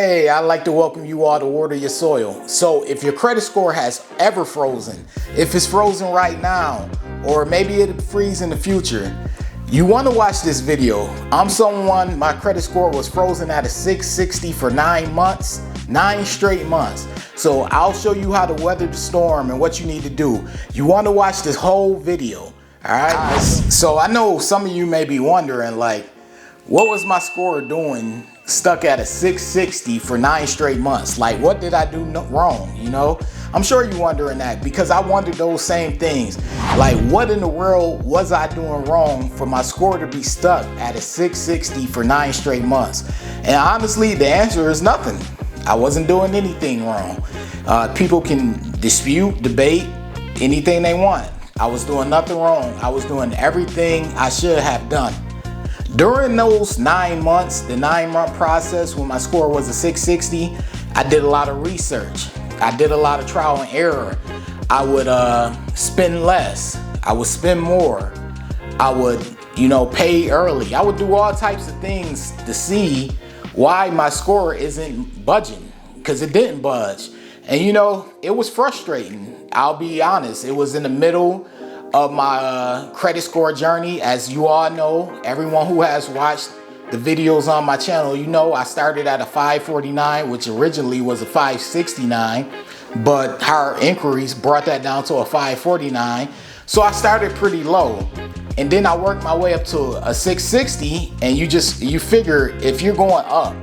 Hey, I'd like to welcome you all to Water Your Soil. So if your credit score has ever frozen, if it's frozen right now, or maybe it'll freeze in the future, you want to watch this video. I'm someone, my credit score was frozen at a 660 for 9 months, 9 straight months. So I'll show you how to weather the storm and what you need to do. You want to watch this whole video, all right? So I know some of you may be wondering, like, what was my score doing stuck at a 660 for 9 straight months? Like, what did I do wrong, you know? I'm sure you're wondering that, because I wondered those same things. Like, what in the world was I doing wrong for my score to be stuck at a 660 for 9 straight months? And honestly, the answer is nothing. I wasn't doing anything wrong. People can dispute, debate, anything they want. I was doing nothing wrong. I was doing everything I should have done. During those 9 months, the 9-month process when my score was a 660, I did a lot of research. I did a lot of trial and error. I would spend less. I would spend more. I would, pay early. I would do all types of things to see why my score isn't budging, because it didn't budge. And it was frustrating. I'll be honest. It was in the middle of my credit score journey. As you all know, everyone who has watched the videos on my channel, I started at a 549, which originally was a 569, but our inquiries brought that down to a 549. So I started pretty low, and then I worked my way up to a 660. And you figure if you're going up,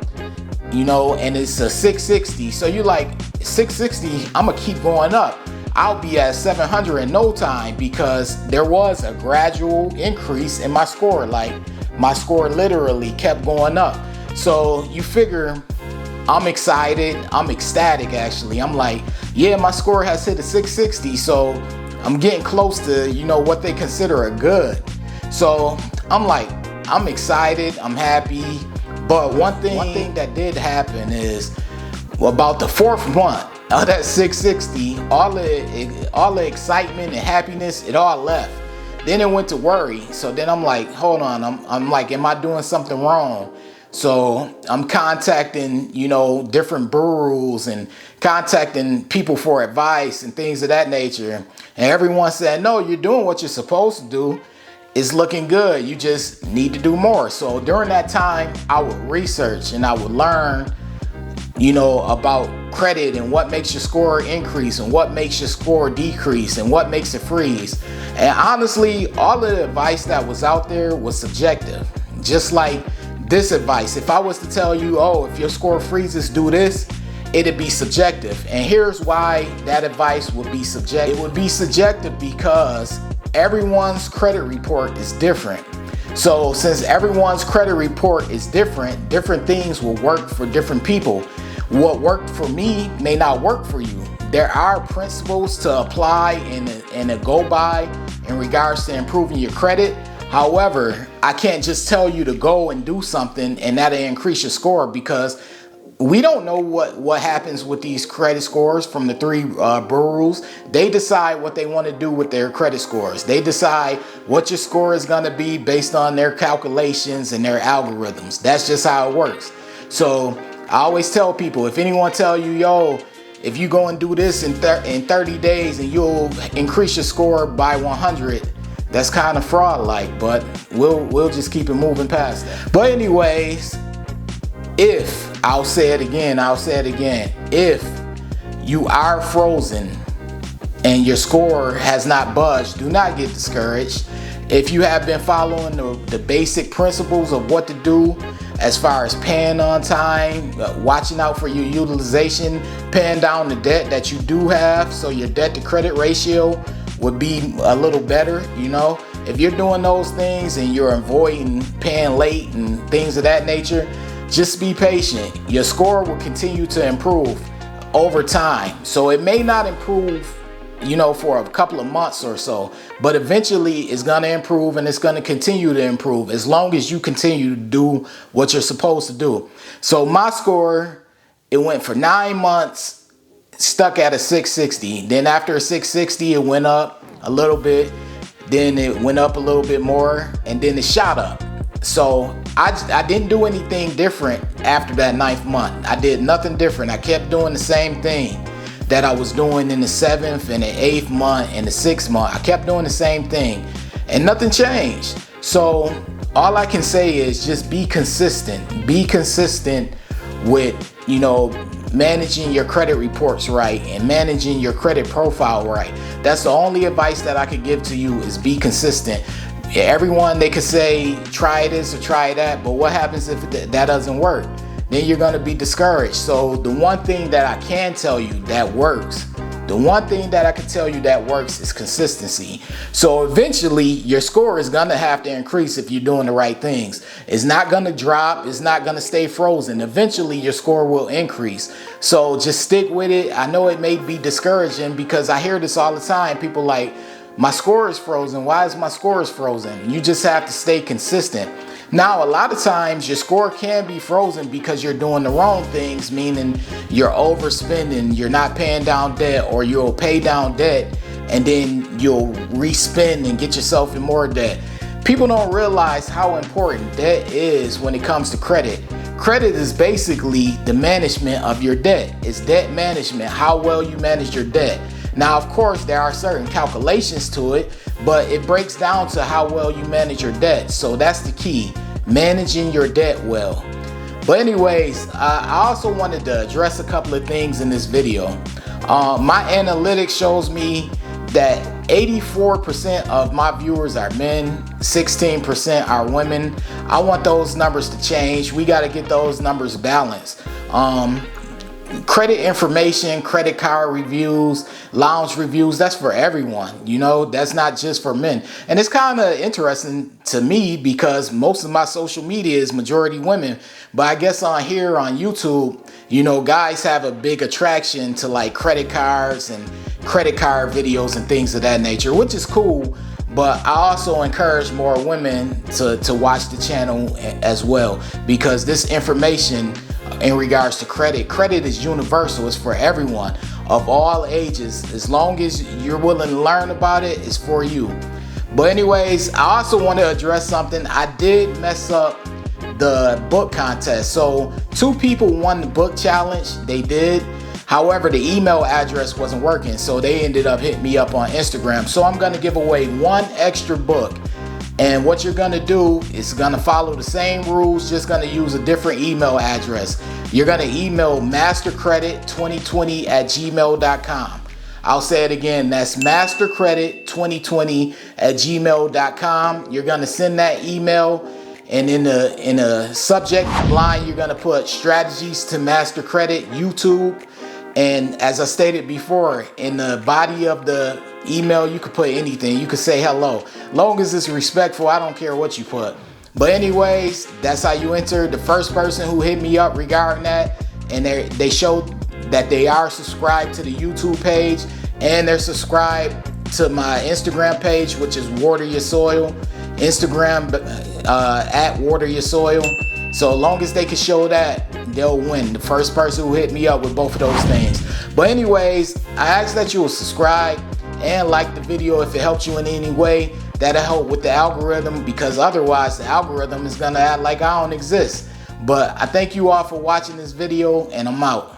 and it's a 660, so you're like, 660, I'm gonna keep going up. I'll be at 700 in no time, because there was a gradual increase in my score. Like, my score literally kept going up. So you figure I'm excited, I'm ecstatic actually. I'm like, yeah, my score has hit a 660, so I'm getting close to, what they consider a good. So I'm like, I'm excited, I'm happy. But one thing that did happen is, about the 4th month of that 660, all the excitement and happiness, it all left. Then it went to worry. So then I'm like, hold on, I'm like, am I doing something wrong? So I'm contacting, different bureaus and contacting people for advice and things of that nature. And everyone said, no, you're doing what you're supposed to do. It's looking good. You just need to do more. So during that time, I would research and I would learn, about credit and what makes your score increase and what makes your score decrease and what makes it freeze. And honestly, all of the advice that was out there was subjective. Just like this advice. If I was to tell you, oh, if your score freezes, do this, it'd be subjective. And here's why that advice would be subjective. It would be subjective because everyone's credit report is different. So since everyone's credit report is different, different things will work for different people. What worked for me may not work for you. There are principles to apply and to go by in regards to improving your credit. However, I can't just tell you to go and do something and that'll increase your score, because we don't know what happens with these credit scores from the 3 bureaus. They decide what they want to do with their credit scores. They decide what your score is going to be based on their calculations and their algorithms. That's just how it works. So I always tell people, if anyone tell you, yo, if you go and do this in 30 days and you'll increase your score by 100, that's kind of fraud-like, but we'll just keep it moving past that. But anyways, I'll say it again, if you are frozen and your score has not budged, do not get discouraged. If you have been following the basic principles of what to do as far as paying on time, watching out for your utilization, paying down the debt that you do have, so your debt to credit ratio would be a little better, If you're doing those things and you're avoiding paying late and things of that nature, just be patient. Your score will continue to improve over time. So it may not improve, for a couple of months or so, but eventually it's going to improve, and it's going to continue to improve as long as you continue to do what you're supposed to do. So my score, it went for 9 months, stuck at a 660. Then after a 660, it went up a little bit. Then it went up a little bit more, and then it shot up. So I didn't do anything different after that 9th month. I did nothing different. I kept doing the same thing that I was doing in the 7th and the 8th month and the 6th month. I kept doing the same thing and nothing changed. So all I can say is just be consistent. Be consistent with, you know, managing your credit reports right and managing your credit profile right. That's the only advice that I could give to you, is be consistent. Everyone, they could say try this or try that, but what happens if that doesn't work? Then you're going to be discouraged. So the one thing that I can tell you that works, the one thing that I can tell you that works is consistency. So eventually your score is going to have to increase if you're doing the right things. It's not going to drop. It's not going to stay frozen. Eventually your score will increase. So just stick with it. I know it may be discouraging because I hear this all the time. People like, my score is frozen. Why is my score frozen? You just have to stay consistent. Now, a lot of times your score can be frozen because you're doing the wrong things, meaning you're overspending, you're not paying down debt, or you'll pay down debt and then you'll respend and get yourself in more debt. People don't realize how important debt is when it comes to credit. Credit is basically the management of your debt. It's debt management, how well you manage your debt. Now, of course, there are certain calculations to it, but it breaks down to how well you manage your debt. So that's the key, managing your debt well. But anyways, I also wanted to address a couple of things in this video. My analytics shows me that 84% of my viewers are men, 16% are women. I want those numbers to change. We got to get those numbers balanced. Credit information, credit card reviews, lounge reviews, that's for everyone. You know, that's not just for men. And it's kind of interesting to me because most of my social media is majority women. But I guess on here on YouTube, you know, guys have a big attraction to like credit cards and credit card videos and things of that nature, which is cool. But I also encourage more women to watch the channel as well, because this information in regards to credit is universal. It's for everyone of all ages. As long as you're willing to learn about it, it's for you. But anyways, I also want to address something. I did mess up the book contest. So 2 people won the book challenge. They did. However, the email address wasn't working, so they ended up hitting me up on Instagram. So I'm going to give away 1 extra book. And what you're going to do is going to follow the same rules, just going to use a different email address. You're going to email mastercredit2020@gmail.com. I'll say it again. That's mastercredit2020@gmail.com. You're going to send that email, and in the subject line, you're going to put strategies to master credit YouTube. And as I stated before, in the body of the email, you could put anything. You could say hello. Long as it's respectful, I don't care what you put. But anyways, that's how you enter. The first person who hit me up regarding that, and they showed that they are subscribed to the YouTube page and they're subscribed to my Instagram page, which is Water Your Soil. Instagram at Water Your Soil. So long as they can show that, they'll win. The first person who hit me up with both of those things. But anyways, I ask that you will subscribe and like the video if it helps you in any way. That'll help with the algorithm, because otherwise the algorithm is gonna act like I don't exist. But I thank you all for watching this video, and I'm out.